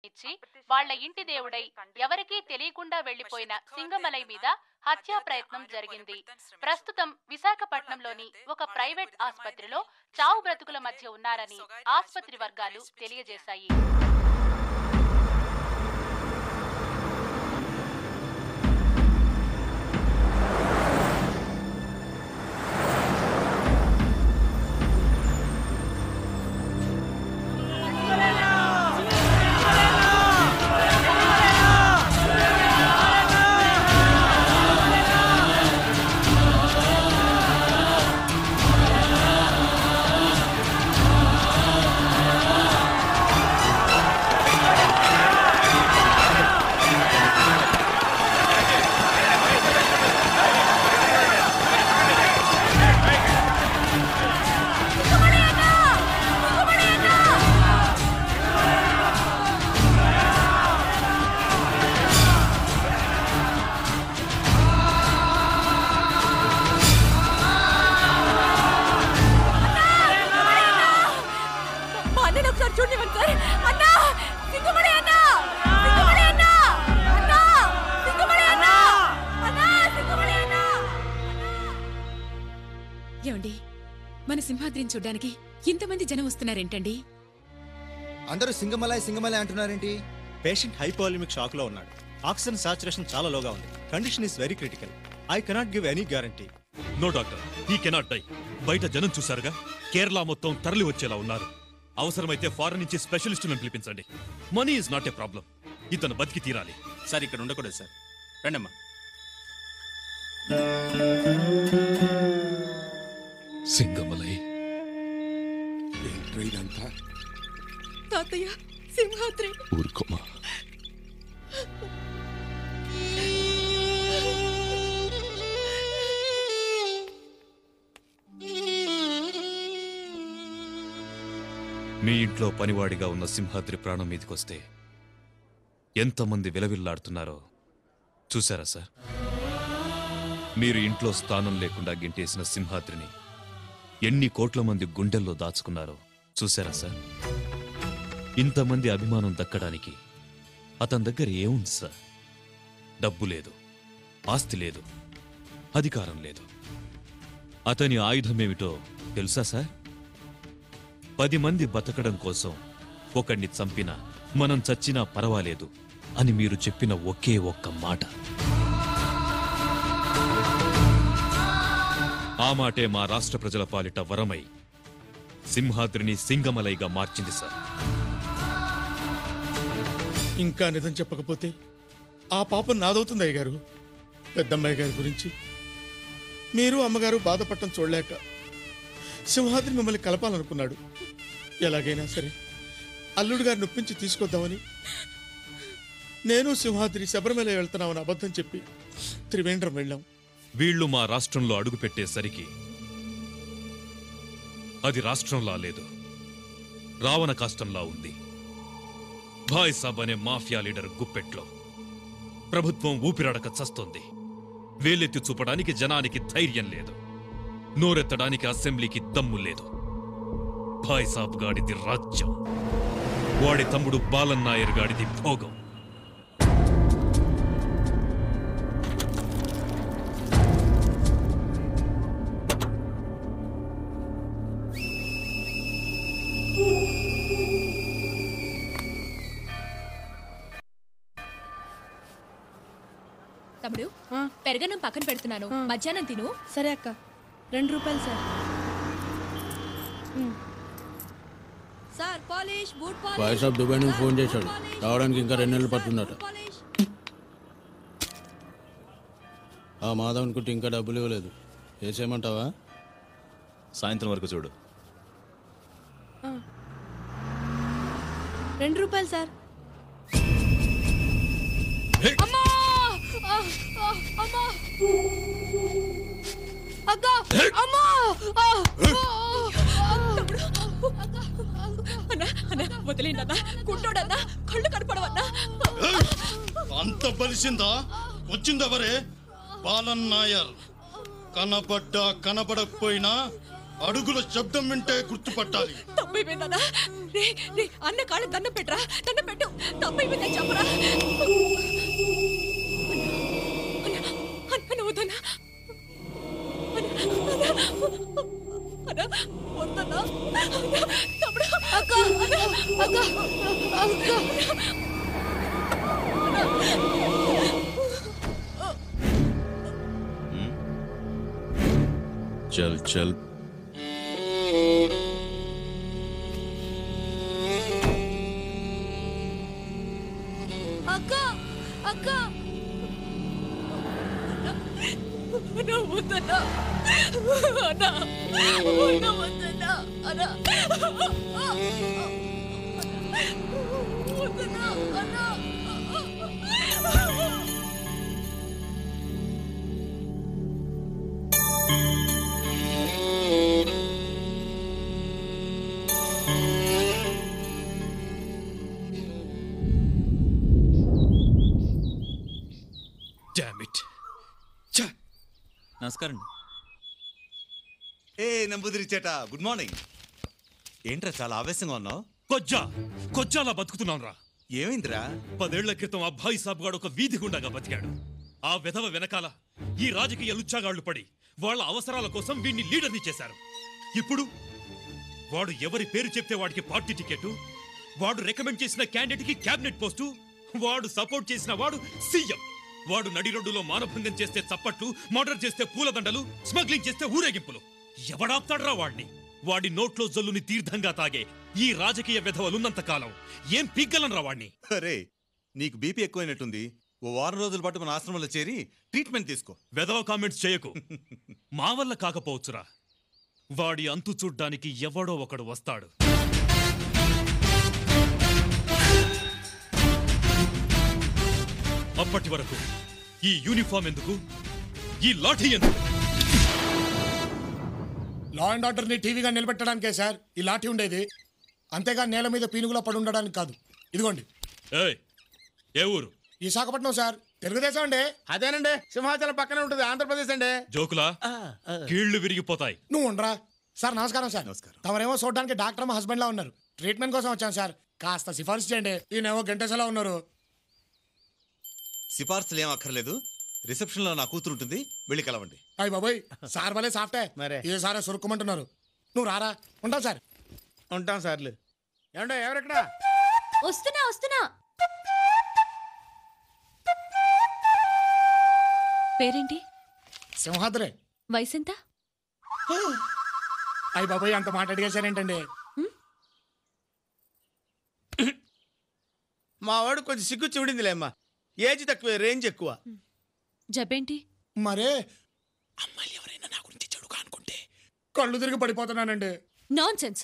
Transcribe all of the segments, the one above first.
ఇచ్చి వాళ్ల ఇంటి దేవుడై ఎవరికీ తెలియకుండా వెళ్లిపోయిన సింగమలై మీద హత్యా ప్రయత్నం జరిగింది. ప్రస్తుతం విశాఖపట్నంలోని ఒక ప్రైవేట్ ఆసుపత్రిలో చావు బ్రతుకుల మధ్య ఉన్నారని ఆసుపత్రి వర్గాలు తెలియజేశాయి. మన సింహాద్రిని చూడ్డానికి ఇంతమంది జనం వస్తున్నారేంటండి? అందరూ సింగమలై సింగమలై అంటున్నారేంటి? పేషెంట్ హైపోవాలిమిక్ షాక్ లో ఉన్నాడు. ఆక్సిజన్ సాచురేషన్ చాలా లోగా ఉంది. Condition is very critical. I cannot give any guarantee. No doctor, he cannot die. బయట జనం చూసారుగా, కేరళ మొత్తం తరలి వచ్చేలా ఉన్నారు. అవసరమైతే ఫారెన్ నుంచి స్పెషలిస్టులను పిలిపించండి. Money is not a problem. ఇతను బతికి తీరాలి. సార్ ఇక్కడ ఉండకూడదు సార్. రండమ్మా. సింగమలై ఇదంతా తాతయ్య, సింహాద్రి. ఊరుకోమా. మీ ఇంట్లో పనివాడిగా ఉన్న సింహాద్రి ప్రాణం మీదకొస్తే ఎంతమంది విలవిల్లాడుతున్నారో చూసారా సార్? మీరు ఇంట్లో స్థానం లేకుండా గింటేసిన సింహాద్రిని ఎన్ని కోట్ల మంది గుండెల్లో దాచుకున్నారో చూసారా సార్? ఇంతమంది అభిమానం దక్కడానికి అతని దగ్గర ఏముంది సార్? డబ్బు లేదు, ఆస్తి లేదు, అధికారం లేదు. అతని ఆయుధమేమిటో తెలుసా సార్? 10 మంది బతకడం కోసం ఒకణ్ణి చంపినా మనం చచ్చినా పర్వాలేదు అని మీరు చెప్పిన ఒకే ఒక్క మాట. ఆ మాటే మా రాష్ట్ర ప్రజల పాలిట వరమై సింహాద్రిని సింగమలైగా మార్చింది సార్. ఇంకా నిజం చెప్పకపోతే ఆ పాపం నాదవుతుంది అయ్యగారు. పెద్దమ్మాయి గారి గురించి మీరు అమ్మగారు బాధపడటం చూడలేక సింహాద్రి మిమ్మల్ని కలపాలనుకున్నాడు. ఎలాగైనా సరే అల్లుడు గారిని ఒప్పించి తీసుకొద్దామని నేను సింహాద్రి శబరిమల వెళ్తున్నామని అబద్ధం చెప్పి త్రివేంద్రం వెళ్ళాం. వీళ్లు మా రాష్ట్రంలో అడుగుపెట్టేసరికి అది రాష్ట్రంలా లేదు, రావణ కాష్టంలా ఉంది. భాయ్ సాబ్ అనే మాఫియా లీడర్ గుప్పెట్లో ప్రభుత్వం ఊపిరాడక చస్తోంది. వేలెత్తి చూపడానికి జనానికి ధైర్యం లేదు, నోరెత్తడానికి అసెంబ్లీకి దమ్ము లేదు. భాయ్ సాబ్ గాడిది రాజ్యం, వాడి తమ్ముడు బాలన్ నాయర్ గాడిది భోగం. తమ్ముడు, పెరగనం పక్కన పెడుతున్నాను, మధ్యాహ్నం తిను. సరే అక్క. 2 రూపాయలు sir. Sir polish, boot polish. బాయ్ సాబ్ దుబాయ్ నుంచి ఫోన్ చేశాడు, రావడానికి ఇంకా 2 నెలలు పడుతుందట. ఆ మాధవన్ కుట్టి ఇంకా డబ్బులు ఇవ్వలేదు, వేసేయమంటావా? సాయంత్రం వరకు చూడు. 2 రూపాయలు సార్. అమ్మా! అమ్మా! అక్క! అమ్మా! వదిలేండన్నా, కుంటోడన్నా, కళ్ళు కనపడవన్నా. అంత బలిసిందా? వచ్చిందెవరే? బాలన్ నాయర్. కనపడ్డా కనపడకపోయినా అడుగుల శబ్దం వింటే గుర్తుపట్టాలి. తప్పైపోయిందా? రే రే అన్న కాళ్ళు దండం పెట్టరా, దండం పెట్టు. తప్పైపోయిందా చెప్పరా? అన్న వద్దన్నా, వద్దన్నా. తమ్ముడు, అక్క అక్క అక్క. చల్ చల్. అక్క అక్క వద్దన్నా, అన్నా వద్దన్నా, అన్నా వద్దన్నా, అన్నా. Damn it. నమస్కారం. ఏ నంబుదిరి చేట, గుడ్ మార్నింగ్. ఏంట్రా చాలా ఆవేశంగా ఉన్నావు? కొజ్జాలా బతుకుతున్నాను రా. ఏమైందిరా? 10 ఏళ్ల క్రితం ఆ భాయ్ సాబ్ గాడు ఒక వీధి గుండాగా బతికాడు. ఆ విధవ వెనకాల ఈ రాజకీయ లుచ్చాగాళ్లు పడి వాళ్ళ అవసరాల కోసం వీడిని లీడర్ని చేశారు. ఇప్పుడు వాడు ఎవరి పేరు చెప్తే వాడికి పార్టీ టికెట్, వాడు రికమెండ్ చేసిన క్యాండిడేట్ కి క్యాబినెట్ పోస్టు, వాడు సపోర్ట్ చేసిన వాడు సీఎం. వాడు నడి రోడ్డులో మానభంగం చేస్తే చప్పట్లు, మర్డర్ చేస్తే పూలదండలు, స్మగ్లింగ్ చేస్తే ఊరేగింపులు. ఎవడాపుతాడ్రా వాడిని? వాడి నోట్లో జల్లుని తీర్థంగా తాగే ఈ రాజకీయ విధవలున్నంత కాలం ఏం పీగ్గలనరా వాడిని? అరే, నీకు బీపీ ఎక్కువైనట్టుంది. ఓ వారం రోజుల పాటు మన ఆశ్రమంలో చేరి ట్రీట్మెంట్ తీసుకో. వెధవ కామెంట్స్ చేయకు. మా వల్ల కాకపోవచ్చురా. వాడి అంతు చూడ్డానికి ఎవడో ఒకడు వస్తాడు. అప్పటి వరకు ఈ యూనిఫామ్ ఎందుకు, ఈ లాఠీ ఎందుకు? లా అండ్ ఆర్డర్ ని టీవీగా నిలబెట్టడానికే సార్ ఈ లాఠీ ఉండేది, అంతేగా నేల మీద పీనుగులా పడి ఉండడానికి కాదు. ఇదిగోండి. ఏ ఊరు? విశాఖపట్నం సార్. తెలుగుదేశం అండి. అదేనండి, సింహాచలం పక్కనే ఉంటుంది, ఆంధ్రప్రదేశ్ అండి. జోకులా? కీళ్లు విరిగిపోతాయి. నువ్వు ఉండరా సార్. నమస్కారం సార్. తమరేమో చూడడానికి డాక్టర్ అమ్మ హస్బెండ్ లా ఉన్నారు. ట్రీట్మెంట్ కోసం వచ్చాను సార్, కాస్త సిఫార్సు చేయండి. ఈయనేమో గంటేసలా ఉన్నారు. సిఫార్సులు ఏం అక్కర్లేదు, రిసెప్షన్ లో నా కూతురు ఉంటుంది, వెళ్ళి కలవండి. అయ్యి బాబోయ్, సార్ భలే సాఫ్టే. ఏ సారే సురుక్కుమంటున్నారు. నువ్వు రారా. ఉంటాం సార్. ఉంటాం సార్లు. ఏమంటే ఎవరెక్కడ? వస్తున్నా వస్తున్నా. పేరేంటి? సింహాద్రే. వయసెంత? అయ్యి బాబోయ్, అంత మాట అడిగేశారేంటండి? మా వాడు కొంచెం సిగ్గు చూడిందిలేమ్మా. ఏజ్ తక్కువ, రేంజ్ ఎక్కువ. జబ్బేంటి? మరే అమ్మాయిలు ఎవరైనా నా గురించి చెడుగా అనుకుంటే కళ్ళు తిరిగి పడిపోతున్నానండి. Non sense.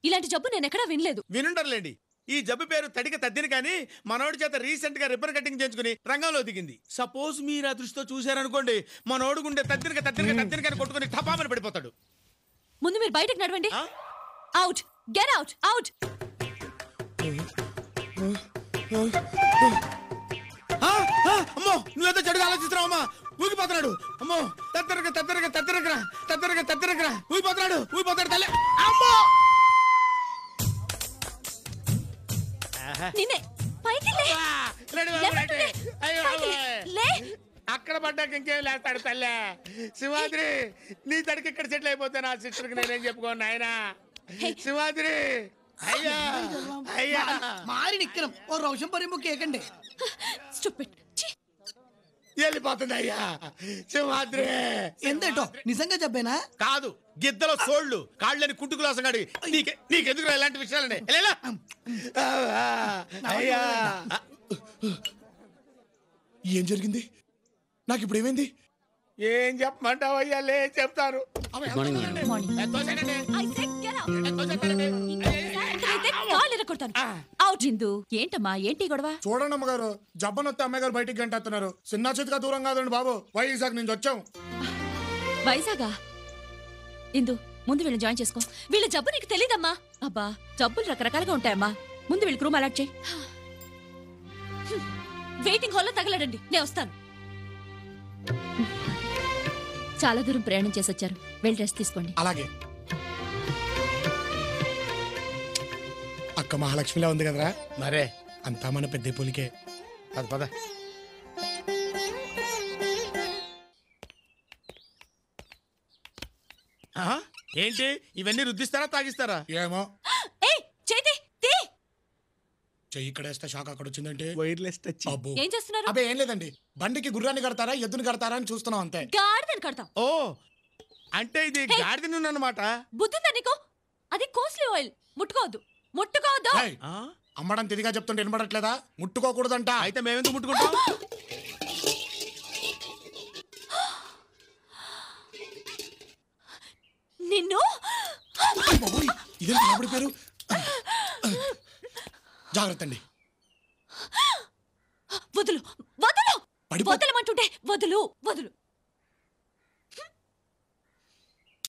ఇలాంటి జబ్బు నేను ఎక్కడా వినలేదు. వినుండర్లేండి. ఈ జబ్బు పేరు తడిక తద్దిని, కానీ మనోడి చేత రీసెంట్ గా రిబ్బన్ కటింగ్ చేయించుకుని రంగంలో దిగింది. సపోజ్ మీరు ఆ దృష్టితో చూశారనుకోండి, మనోడు గుండె తద్దినక తద్దినక తద్దినక కొట్టుకుని తపామని పడిపోతాడు. ముందు మీరు బయటకు నడవండి. Out, get out, out. అమ్మో, నువ్వేదో చెడుగా ఆలోచిస్తున్నావు అమ్మా. ఊగిపోతున్నాడు. అమ్మో, తద్దరక తద్దరక తద్దరకరా తద్దరక తద్దరకరా ఊగిపోతున్నాడు, ఊగిపోతాడు తల్లి. అమ్మో, నిన్నే పైకి లే. అక్కడ పడ్డాక ఇంకేం లేస్తాడు తల్లే. సింహాద్రి, నీ తడికి ఇక్కడ సెటిల్ అయిపోతే నా సిస్టర్కి నేనేం చెప్పుకోను ఆయన. సింహాద్రి, అయ్యా అయ్యా మారి నిక్కరం ఓ రోషం పరిము కేకండి. స్టూపిడ్. వెళ్ళిపోతుంది అయ్యా. సింహాద్రి ఎందేటో నిజంగా చెప్పేనా? కాదు, గిద్దలో సోళ్లు కాళ్ళని కుంటుకులు అసగాడి. నీకెందుకు ఇలాంటి విషయాలండి? అయ్యా, ఏం జరిగింది? నాకు ఇప్పుడు ఏమైంది? ఏం చెప్పమంటావు అయ్యా? లే చెప్తాను. ఏంటమ్మా, ఏంటి గొడవ? చూడండి అమ్మగారు, జబ్బనొత్తే అమ్మాయి గారు బయటికి గంటేస్తున్నారు. చిన్న చేతిగా దూరం కాదండి బాబు, వైజాగ్ నుంచి వచ్చాం. వైజాగా? ఇందు, ముందు వీళ్ళని జాయిన్ చేసుకో. వీళ్ళ జబ్బు నీకు తెలీదమ్మా. అబ్బా, జబ్బులు రకరకాలుగా ఉంటాయమ్మా. ముందు వీళ్ళకి రూమ్ అలాట్ చేయి. వెయిటింగ్ హాల్లో తగలడండి, నేను వస్తాను. చాలా దూరం ప్రయాణం చేసి వచ్చారు, వెళ్ళి రెస్ట్ తీసుకోండి. అలాగే. పక్క మహాలక్ష్మిలా ఉంది కదరా. మరే అంతా మన పెద్ద పులికే. పద పద. ఏంటి ఇవన్నీ రుద్దిస్తారా తాగిస్తారా? ఏమో. చెయ్యి ఇక్కడ వేస్తే షాక్ అక్కడ వచ్చిందంటే వైర్లెస్ టచ్. ఏం చేస్తున్నారు? అబ్బే ఏం లేదండి, బండికి గుర్రాన్ని కడతారా ఎద్దుని కడతారా అని చూస్తున్నాం అంతే. గాడిదని కడతాం. ఓ అంటే ఇది గాడిద నూనె అన్నమాట. బుద్ధిందా నీకు? అది కోస్ట్లీ ఆయిల్. ముట్టుకోవద్దు, ముట్టుకోవద్దు. అమ్మడం తిరిగా చెప్తుంటే వినపడట్లేదా? ముట్టుకోకూడదంట. అయితే మేమెందుకు ముట్టుకుంటాం? నిన్ను ఇదేంటి నిలబడిపోయారు? జాగ్రత్త అండి. వదులు వదులు, వదలమంటుంటే వదులు వదులు.